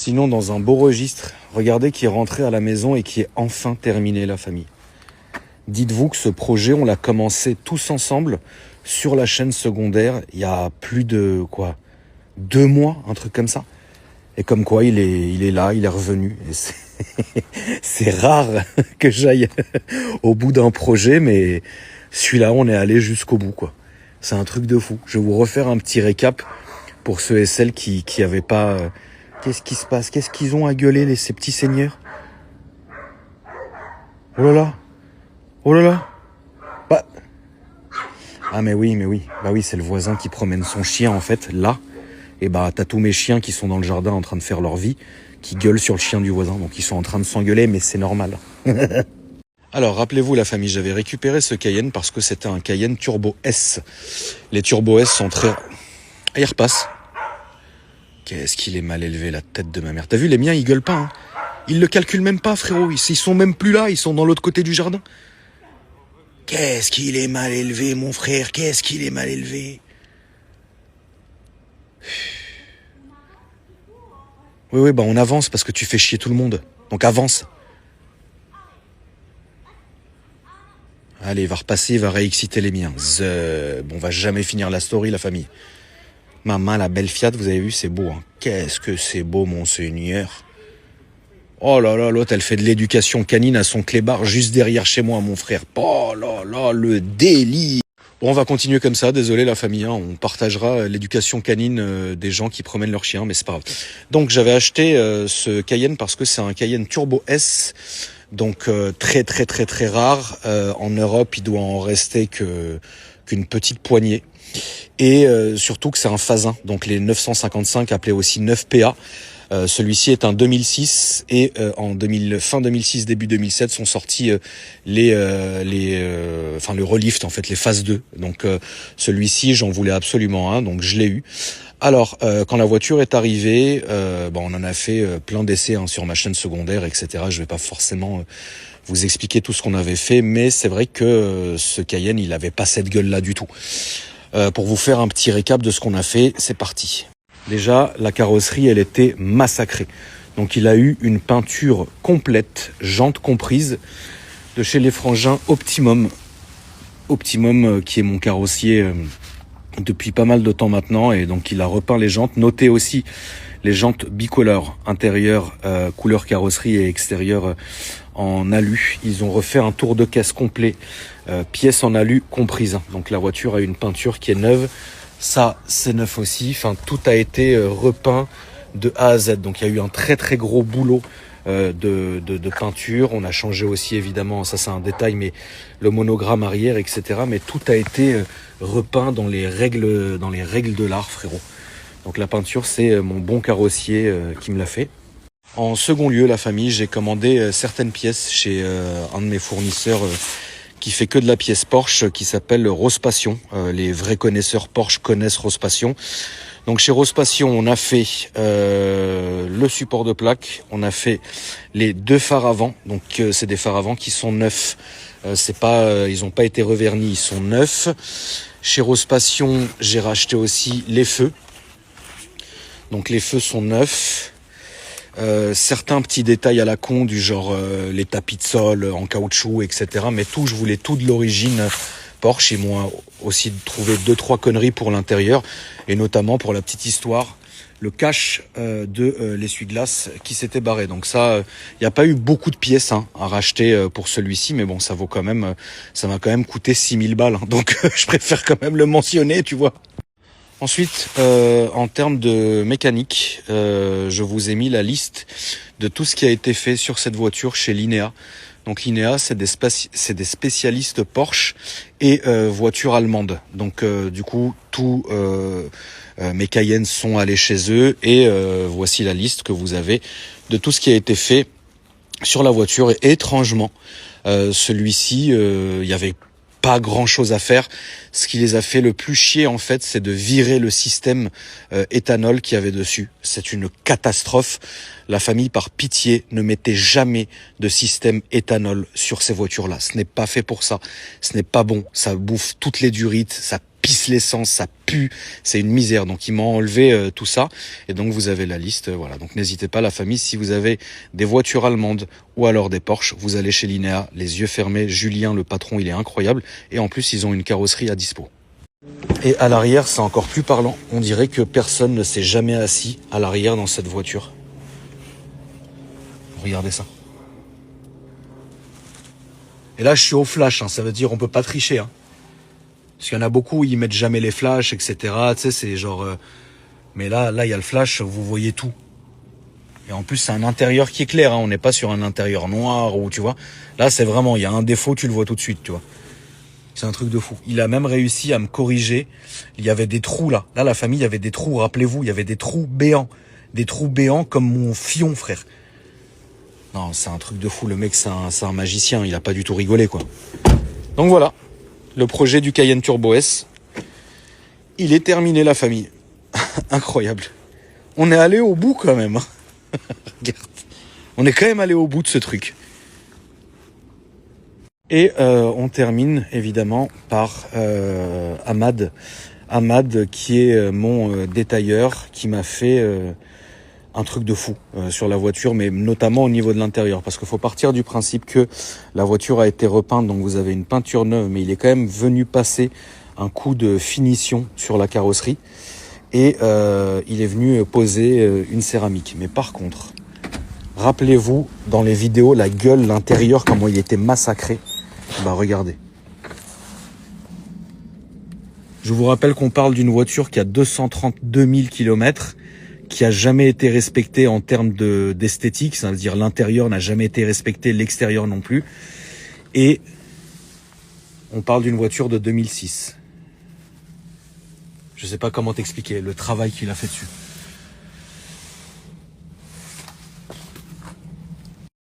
Sinon, dans un beau registre, regardez qui est rentré à la maison et qui est enfin terminé, la famille. Dites-vous que ce projet, on l'a commencé tous ensemble sur la chaîne secondaire il y a plus de 2 mois, un truc comme ça. Et comme quoi, il est là, il est revenu. Et c'est rare que j'aille au bout d'un projet, mais celui-là, on est allé jusqu'au bout, quoi. C'est un truc de fou. Je vais vous refaire un petit récap pour ceux et celles qui avaient pas... Qu'est-ce qui se passe? Qu'est-ce qu'ils ont à gueuler, ces petits seigneurs? Oh là là! Oh là là! Bah... Ah mais oui. Bah oui, c'est le voisin qui promène son chien, en fait, là. Et bah, t'as tous mes chiens qui sont dans le jardin en train de faire leur vie, qui gueulent sur le chien du voisin. Donc ils sont en train de s'engueuler, mais c'est normal. Alors, rappelez-vous la famille, j'avais récupéré ce Cayenne parce que c'était un Cayenne Turbo S. Les Turbo S sont très... Ah, il repasse. Qu'est-ce qu'il est mal élevé, la tête de ma mère. T'as vu, les miens, ils gueulent pas, hein. Ils le calculent même pas, frérot. Ils sont même plus là, ils sont dans l'autre côté du jardin. Qu'est-ce qu'il est mal élevé, mon frère. Qu'est-ce qu'il est mal élevé. Oui, bah on avance parce que tu fais chier tout le monde. Donc avance. Allez, il va repasser, il va réexciter les miens. Bon, on va jamais finir la story, la famille. Maman, la belle Fiat, vous avez vu, c'est beau. Hein. Qu'est-ce que c'est beau, monseigneur. Oh là là, l'autre, elle fait de l'éducation canine à son clébard juste derrière chez moi, mon frère. Oh là là, le délire. Bon, on va continuer comme ça, désolé la famille, hein. On partagera l'éducation canine des gens qui promènent leurs chiens, mais c'est pas grave. Donc j'avais acheté ce Cayenne parce que c'est un Cayenne Turbo S, donc très rare. En Europe, il doit en rester qu'une petite poignée. Et surtout que c'est un Fasin, donc les 955 appelés aussi 9PA. Celui-ci est un 2006 et fin 2006 début 2007 sont sortis le relift, en fait, les phases 2. Donc celui-ci, j'en voulais absolument un, donc je l'ai eu. Alors quand la voiture est arrivée, on en a fait plein d'essais sur ma chaîne secondaire, etc. Je vais pas forcément vous expliquer tout ce qu'on avait fait, mais c'est vrai que ce Cayenne, il avait pas cette gueule là du tout. Pour vous faire un petit récap de ce qu'on a fait, c'est parti. Déjà, la carrosserie, elle était massacrée. Donc il a eu une peinture complète, jantes comprises, de chez les frangins Optimum. Optimum, qui est mon carrossier depuis pas mal de temps maintenant. Et donc il a repeint les jantes. Notez aussi les jantes bicolores, intérieures couleur carrosserie et extérieure en alu. Ils ont refait un tour de caisse complet, pièces en alu comprises. Donc la voiture a une peinture qui est neuve. Ça, c'est neuf aussi. Enfin, tout a été repeint de A à Z. Donc, il y a eu un très gros boulot de peinture. On a changé aussi, évidemment, ça c'est un détail, mais le monogramme arrière, etc. Mais tout a été repeint dans les règles de l'art, frérot. Donc, la peinture, c'est mon bon carrossier qui me l'a fait. En second lieu, la famille, j'ai commandé certaines pièces chez un de mes fournisseurs qui fait que de la pièce Porsche, qui s'appelle Rose Passion. Les vrais connaisseurs Porsche connaissent Rose Passion. Donc chez Rose Passion, on a fait le support de plaque, on a fait les 2 phares avant. Donc c'est des phares avant qui sont neufs. Ils n'ont pas été revernis, ils sont neufs. Chez Rose Passion, j'ai racheté aussi les feux. Donc les feux sont neufs. Certains petits détails à la con du genre les tapis de sol en caoutchouc, etc. Mais je voulais tout de l'origine Porsche. Ils m'ont aussi trouvé 2-3 conneries pour l'intérieur, et notamment pour la petite histoire, le cache de l'essuie-glace qui s'était barré. Donc ça, il n'y a pas eu beaucoup de pièces à racheter pour celui-ci, mais bon, ça m'a quand même coûté 6000 balles. Donc je préfère quand même le mentionner, tu vois. Ensuite, en termes de mécanique, je vous ai mis la liste de tout ce qui a été fait sur cette voiture chez Linea. Donc Linea, c'est des spécialistes Porsche et voitures allemandes. Donc du coup, tous mes Cayennes sont allés chez eux, et voici la liste que vous avez de tout ce qui a été fait sur la voiture. Et étrangement, celui-ci, il y avait pas grand chose à faire. Ce qui les a fait le plus chier, en fait, c'est de virer le système éthanol qu'il y avait dessus. C'est une catastrophe. La famille, par pitié, ne mettez jamais de système éthanol sur ces voitures-là. Ce n'est pas fait pour ça. Ce n'est pas bon. Ça bouffe toutes les durites. Ça pisse l'essence, ça pue, c'est une misère. Donc ils m'ont enlevé tout ça et donc vous avez la liste, voilà. Donc n'hésitez pas la famille, si vous avez des voitures allemandes ou alors des Porsche, vous allez chez Linéa, les yeux fermés. Julien, le patron, il est incroyable et en plus ils ont une carrosserie à dispo. Et à l'arrière, c'est encore plus parlant. On dirait que personne ne s'est jamais assis à l'arrière dans cette voiture. Regardez ça. Et là, je suis au flash, hein, ça veut dire on peut pas tricher. Hein. Parce qu'il y en a beaucoup, ils mettent jamais les flashs, etc. Tu sais, c'est genre... Mais là, il y a le flash, vous voyez tout. Et en plus, c'est un intérieur qui est clair. Hein. On n'est pas sur un intérieur noir ou tu vois. Là, c'est vraiment, il y a un défaut, tu le vois tout de suite, tu vois. C'est un truc de fou. Il a même réussi à me corriger. Il y avait des trous là. Là, la famille, il y avait des trous. Rappelez-vous, il y avait des trous béants. Des trous béants comme mon fion, frère. Non, c'est un truc de fou. Le mec, c'est un magicien. Il a pas du tout rigolé, quoi. Donc voilà. Le projet du Cayenne Turbo S. Il est terminé, la famille. Incroyable. On est allé au bout, quand même. Regarde. On est quand même allé au bout de ce truc. Et on termine évidemment par Ahmad. Ahmad qui est mon détailleur qui m'a fait un truc de fou sur la voiture, mais notamment au niveau de l'intérieur. Parce qu'il faut partir du principe que la voiture a été repeinte, donc vous avez une peinture neuve, mais il est quand même venu passer un coup de finition sur la carrosserie. Et il est venu poser une céramique. Mais par contre, rappelez-vous dans les vidéos la gueule, l'intérieur, comment il était massacré. Bah regardez. Je vous rappelle qu'on parle d'une voiture qui a 232 000 km, qui a jamais été respectée en termes d'esthétique, ça veut dire l'intérieur n'a jamais été respecté, l'extérieur non plus. Et on parle d'une voiture de 2006. Je sais pas comment t'expliquer le travail qu'il a fait dessus.